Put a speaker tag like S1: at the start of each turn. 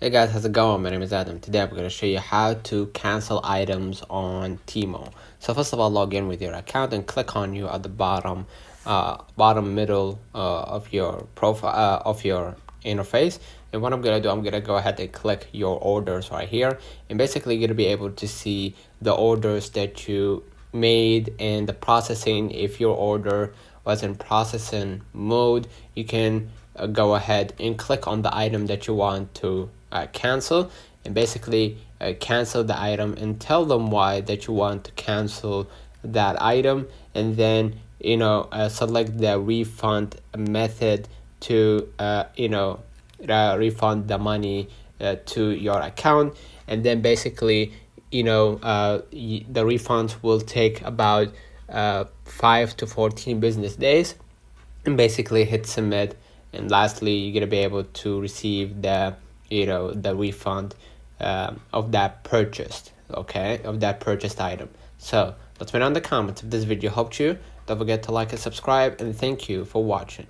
S1: Hey guys, how's it going? My name is Adam. Today I'm going to show you how to cancel items on Temu. So first of all, log in with your account and click on you at the bottom middle of your profile of your interface. And what I'm going to do, I'm going to go ahead and click your orders right here, and basically you're going to be able to see the orders that you made and the processing. If your order was in processing mode, you can go ahead and click on the item that you want to cancel, and basically cancel the item and tell them why that you want to cancel that item, and then select the refund method to refund the money to your account. And then basically the refunds will take about 5 to 14 business days, and basically hit submit. And lastly, you're gonna be able to receive the refund of that purchased item. So let me know in the comments if this video helped you. Don't forget to like and subscribe, and thank you for watching.